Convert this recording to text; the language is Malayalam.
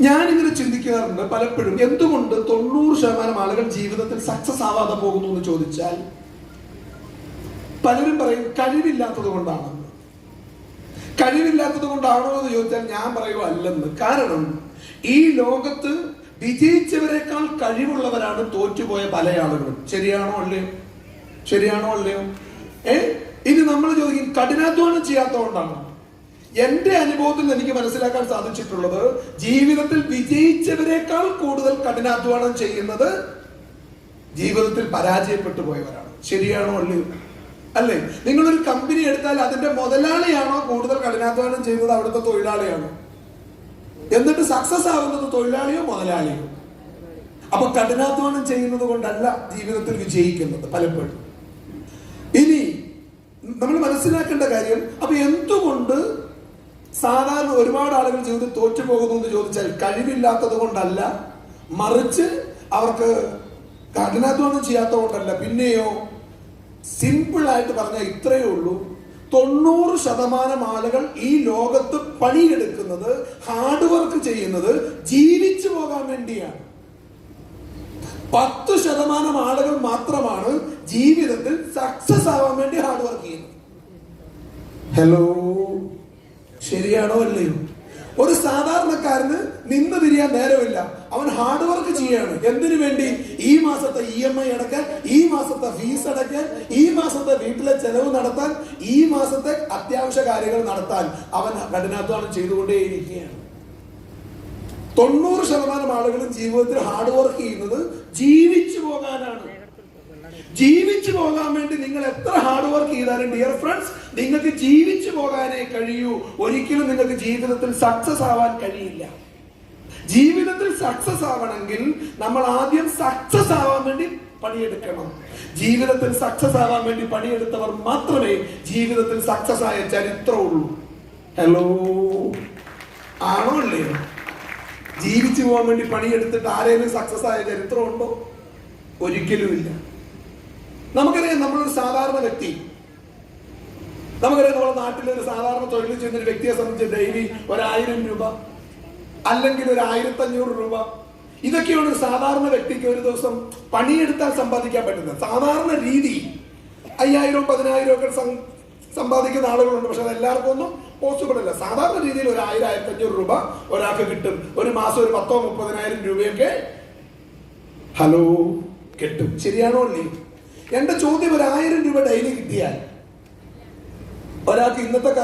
ഞാനിങ്ങനെ ചിന്തിക്കാറുണ്ട് പലപ്പോഴും, എന്തുകൊണ്ട് 90% ആളുകൾ ജീവിതത്തിൽ സക്സസ് ആവാതെ പോകുന്നു എന്ന് ചോദിച്ചാൽ പലരും പറയും കഴിവില്ലാത്തത് കൊണ്ടാണെന്ന്. കഴിവില്ലാത്തത് കൊണ്ടാണോ എന്ന് ചോദിച്ചാൽ ഞാൻ പറയുക അല്ലെന്ന്. കാരണം ഈ ലോകത്ത് വിജയിച്ചവരെക്കാൾ കഴിവുള്ളവരാണ് തോറ്റുപോയ പല ആളുകളും. ശരിയാണോ അല്ലയോ? ശരിയാണോ അല്ലയോ? ഇത് നമ്മൾ ചോദിക്കും കഠിനാധ്വാനം ചെയ്യാത്തതുകൊണ്ടാണ്. എന്റെ അനുഭവത്തിൽ എനിക്ക് മനസ്സിലാക്കാൻ സാധിച്ചിട്ടുള്ളത്, ജീവിതത്തിൽ വിജയിച്ചവരെക്കാൾ കൂടുതൽ കഠിനാധ്വാനം ചെയ്യുന്നത് ജീവിതത്തിൽ പരാജയപ്പെട്ടു പോയവരാണ്. ശരിയാണോ അല്ലയോ? അല്ലേ? നിങ്ങളൊരു കമ്പനി എടുത്താൽ അതിന്റെ മുതലാളിയാണോ കൂടുതൽ കഠിനാധ്വാനം ചെയ്യുന്നത്, അവിടുത്തെ തൊഴിലാളിയാണോ? എന്നിട്ട് സക്സസ് ആവുന്നത് തൊഴിലാളിയോ മുതലാളിയോ? അപ്പൊ കഠിനാധ്വാനം ചെയ്യുന്നത് കൊണ്ടല്ല ജീവിതത്തിൽ വിജയിക്കുന്നത് പലപ്പോഴും. ഇനി നമ്മൾ മനസ്സിലാക്കേണ്ട കാര്യം, അപ്പൊ എന്തുകൊണ്ട് സാധാരണ ഒരുപാട് ആളുകൾ ജീവിതത്തിൽ തോറ്റുപോകുന്നു എന്ന് ചോദിച്ചാൽ കഴിവില്ലാത്തത് കൊണ്ടല്ല, മറിച്ച് അവർക്ക് കഠിനാധ്വാനം ചെയ്യാത്തത് കൊണ്ടല്ല. പിന്നെയോ സിമ്പിൾ ആയിട്ട് പറഞ്ഞാൽ ഇത്രയേ ഉള്ളൂ, 90% ആളുകൾ ഈ ലോകത്ത് പണിയെടുക്കുന്നത്, ഹാർഡ് വർക്ക് ചെയ്യുന്നത് ജീവിച്ചു പോകാൻ വേണ്ടിയാണ്. 10% ആളുകൾ മാത്രമാണ് ജീവിതത്തിൽ സക്സസ് ആവാൻ വേണ്ടി ഹാർഡ് വർക്ക് ചെയ്യുന്നത്. ഹലോ, ശരിയാണോ അല്ലയോ? ഒരു സാധാരണക്കാരന് നിന്ന് തിരിയാൻ നേരമില്ല. അവൻ ഹാർഡ് വർക്ക് ചെയ്യാണ്. എന്തിനു വേണ്ടി? ഈ മാസത്തെ EMI അടക്കാൻ, ഈ മാസത്തെ ഫീസ് അടക്കാൻ, ഈ മാസത്തെ വീട്ടിലെ ചെലവ് നടത്താൻ, ഈ മാസത്തെ അത്യാവശ്യ കാര്യങ്ങൾ നടത്താൻ അവൻ കഠിനാധ്വാനം ചെയ്തുകൊണ്ടേയിരിക്കുകയാണ്. 90% ആളുകളും ജീവിതത്തിൽ ഹാർഡ് വർക്ക് ചെയ്യുന്നത് ജീവിച്ചു പോകാനാണ്. ജീവിച്ചു പോകാൻ വേണ്ടി നിങ്ങൾ എത്ര ഹാർഡ് വർക്ക് ചെയ്താലും ഡിയർ ഫ്രണ്ട്സ്, നിങ്ങൾക്ക് ജീവിച്ചു പോകാനേ കഴിയൂ. ഒരിക്കലും നിങ്ങൾക്ക് ജീവിതത്തിൽ സക്സസ് ആവാൻ കഴിയില്ല. ജീവിതത്തിൽ സക്സസ് ആവണമെങ്കിൽ നമ്മൾ ആദ്യം സക്സസ് ആവാൻ വേണ്ടി പണിയെടുക്കണം. ജീവിതത്തിൽ സക്സസ് ആവാൻ വേണ്ടി പണിയെടുത്തവർ മാത്രമേ ജീവിതത്തിൽ സക്സസ് ആയ ചരിത്രമുള്ളൂ. ഹലോ, ആണോ അല്ലയോ? ജീവിച്ചു പോകാൻ വേണ്ടി പണിയെടുത്തിട്ട് ആരെങ്കിലും സക്സസ് ആയ ചരിത്രമുണ്ടോ? ഒരിക്കലുമില്ല. നമുക്കറിയാം, നമ്മളൊരു സാധാരണ വ്യക്തി, നമുക്കറിയാം നമ്മുടെ നാട്ടിലെ ഒരു സാധാരണ തൊഴിൽ ചെയ്യുന്ന ഒരു വ്യക്തിയെ സംബന്ധിച്ച് ഡെയിലി 1000 രൂപ അല്ലെങ്കിൽ 1500 രൂപ, ഇതൊക്കെയാണ് ഒരു സാധാരണ വ്യക്തിക്ക് ഒരു ദിവസം പണിയെടുത്താൽ സമ്പാദിക്കാൻ പറ്റുന്നത്. സാധാരണ രീതി 5000 10,000 ഒക്കെ സമ്പാദിക്കുന്ന ആളുകളുണ്ട്. പക്ഷെ അത് എല്ലാവർക്കും ഒന്നും പോസിബിൾ അല്ല. സാധാരണ രീതിയിൽ 1000 1500 രൂപ ഒരാൾക്ക് കിട്ടും. ഒരു മാസം ഒരു 10,000 30,000 രൂപയൊക്കെ ഹലോ കിട്ടും. ശരിയാണോ അല്ലേ? എന്റെ ചോദ്യം, 1000 രൂപ ഡെയിലി കിട്ടിയാൽ ഒരാൾക്ക് ഇന്നത്തെ